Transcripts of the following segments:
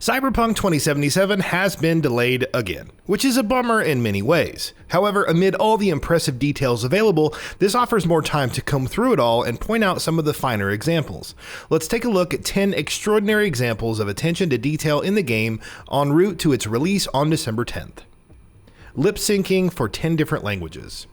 Cyberpunk 2077 has been delayed again, which is a bummer in many ways. However, amid all the impressive details available, this offers more time to comb through it all and point out some of the finer examples. Let's take a look at 10 extraordinary examples of attention to detail in the game en route to its release on December 10th. Lip syncing for 10 different languages.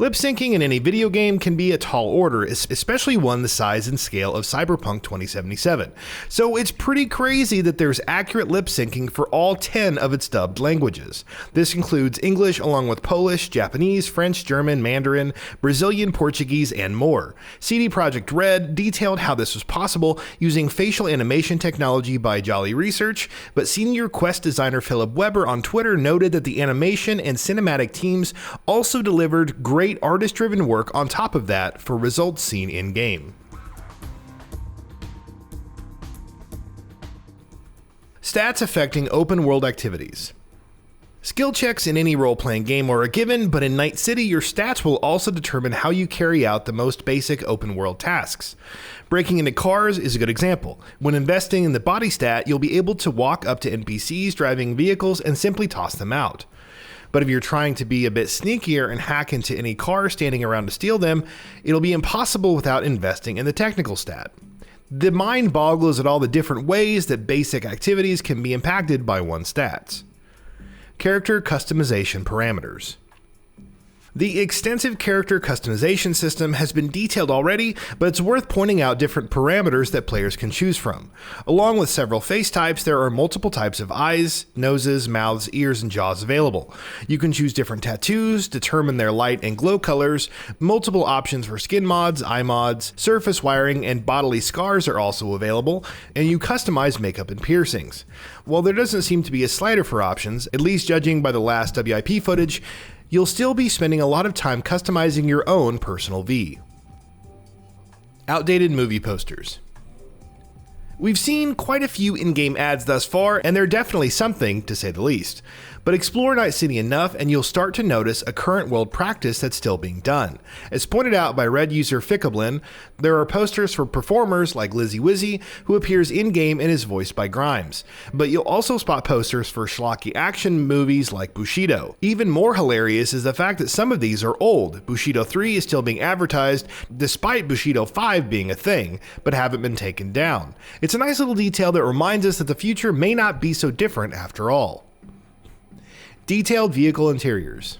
Lip syncing in any video game can be a tall order, especially one the size and scale of Cyberpunk 2077. So it's pretty crazy that there's accurate lip syncing for all 10 of its dubbed languages. This includes English along with Polish, Japanese, French, German, Mandarin, Brazilian, Portuguese, and more. CD Projekt Red detailed how this was possible using facial animation technology by Jolly Research, but senior Quest designer Philip Weber on Twitter noted that the animation and cinematic teams also delivered great artist-driven work on top of that for results seen in-game. Stats affecting open-world activities. Skill checks in any role-playing game are a given, but in Night City, your stats will also determine how you carry out the most basic open-world tasks. Breaking into cars is a good example. When investing in the body stat, you'll be able to walk up to NPCs driving vehicles and simply toss them out. But if you're trying to be a bit sneakier and hack into any car standing around to steal them, it'll be impossible without investing in the technical stat. The mind boggles at all the different ways that basic activities can be impacted by one's stats. Character customization parameters. The extensive character customization system has been detailed already, but it's worth pointing out different parameters that players can choose from. Along with several face types, there are multiple types of eyes, noses, mouths, ears, and jaws available. You can choose different tattoos, determine their light and glow colors, multiple options for skin mods, eye mods, surface wiring, and bodily scars are also available, and you customize makeup and piercings. While there doesn't seem to be a slider for options, at least judging by the last WIP footage, you'll still be spending a lot of time customizing your own personal V. Outdated movie posters. We've seen quite a few in-game ads thus far, and they're definitely something, to say the least. But explore Night City enough and you'll start to notice a current world practice that's still being done. As pointed out by Red user Fickablin, there are posters for performers like Lizzie Wizzy, who appears in-game and is voiced by Grimes. But you'll also spot posters for schlocky action movies like Bushido. Even more hilarious is the fact that some of these are old. Bushido 3 is still being advertised, despite Bushido 5 being a thing, but haven't been taken down. It's a nice little detail that reminds us that the future may not be so different after all. Detailed vehicle interiors.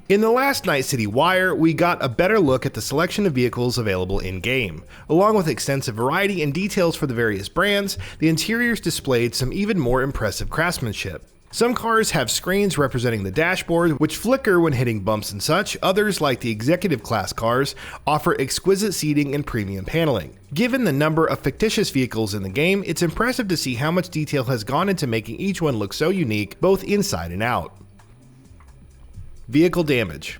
In the last Night City Wire, we got a better look at the selection of vehicles available in-game. Along with extensive variety and details for the various brands, the interiors displayed some even more impressive craftsmanship. Some cars have screens representing the dashboard, which flicker when hitting bumps and such. Others, like the executive class cars, offer exquisite seating and premium paneling. Given the number of fictitious vehicles in the game, it's impressive to see how much detail has gone into making each one look so unique, both inside and out. Vehicle damage.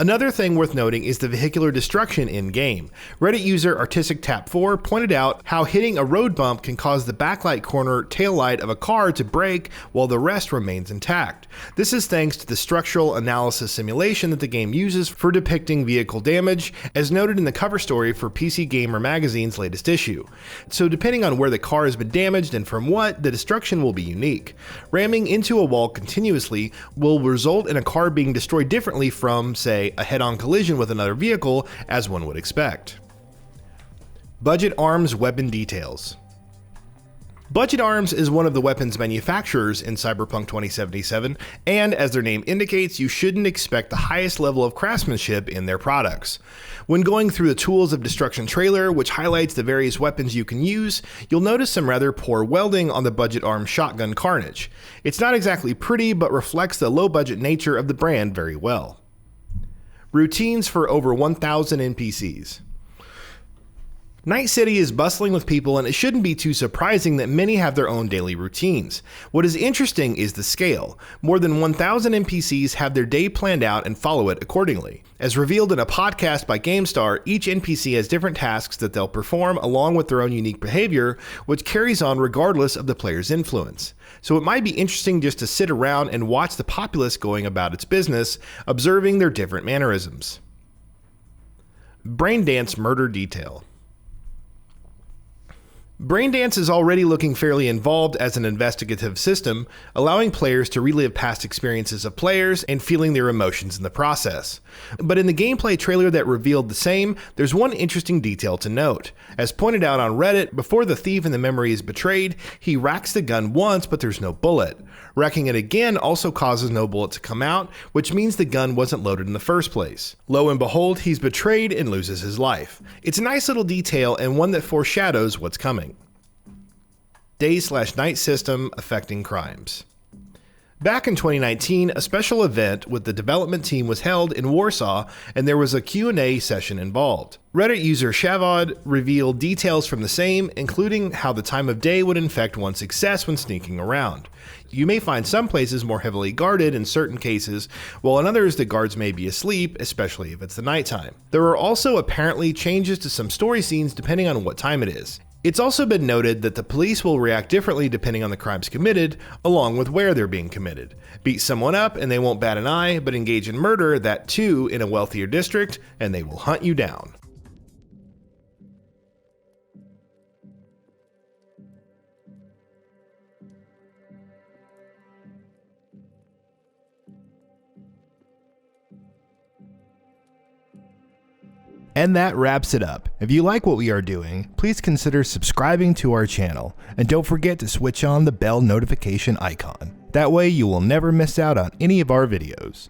Another thing worth noting is the vehicular destruction in-game. Reddit user ArtisticTap4 pointed out how hitting a road bump can cause the backlight corner taillight of a car to break while the rest remains intact. This is thanks to the structural analysis simulation that the game uses for depicting vehicle damage, as noted in the cover story for PC Gamer magazine's latest issue. So depending on where the car has been damaged and from what, the destruction will be unique. Ramming into a wall continuously will result in a car being destroyed differently from, say, a head-on collision with another vehicle, as one would expect. Budget Arms weapon details. Budget Arms is one of the weapons manufacturers in Cyberpunk 2077, and as their name indicates, you shouldn't expect the highest level of craftsmanship in their products. When going through the Tools of Destruction trailer, which highlights the various weapons you can use, you'll notice some rather poor welding on the Budget Arms shotgun Carnage. It's not exactly pretty, but reflects the low-budget nature of the brand very well. Routines for over 1,000 NPCs. Night City is bustling with people, and it shouldn't be too surprising that many have their own daily routines. What is interesting is the scale. More than 1,000 NPCs have their day planned out and follow it accordingly. As revealed in a podcast by GameStar, each NPC has different tasks that they'll perform along with their own unique behavior, which carries on regardless of the player's influence. So it might be interesting just to sit around and watch the populace going about its business, observing their different mannerisms. BrainDance murder detail. BrainDance is already looking fairly involved as an investigative system, allowing players to relive past experiences of players and feeling their emotions in the process. But in the gameplay trailer that revealed the same, there's one interesting detail to note. As pointed out on Reddit, before the thief in the memory is betrayed, he racks the gun once, but there's no bullet. Racking it again also causes no bullet to come out, which means the gun wasn't loaded in the first place. Lo and behold, he's betrayed and loses his life. It's a nice little detail and one that foreshadows what's coming. Day/night system affecting crimes. Back in 2019, a special event with the development team was held in Warsaw, and there was a Q&A session involved. Reddit user Shavod revealed details from the same, including how the time of day would infect one's success when sneaking around. You may find some places more heavily guarded in certain cases, while in others the guards may be asleep, especially if it's the nighttime. There are also apparently changes to some story scenes depending on what time it is. It's also been noted that the police will react differently depending on the crimes committed, along with where they're being committed. Beat someone up and they won't bat an eye, but engage in murder, that too, in a wealthier district, and they will hunt you down. And that wraps it up. If you like what we are doing, please consider subscribing to our channel, and don't forget to switch on the bell notification icon. That way you will never miss out on any of our videos.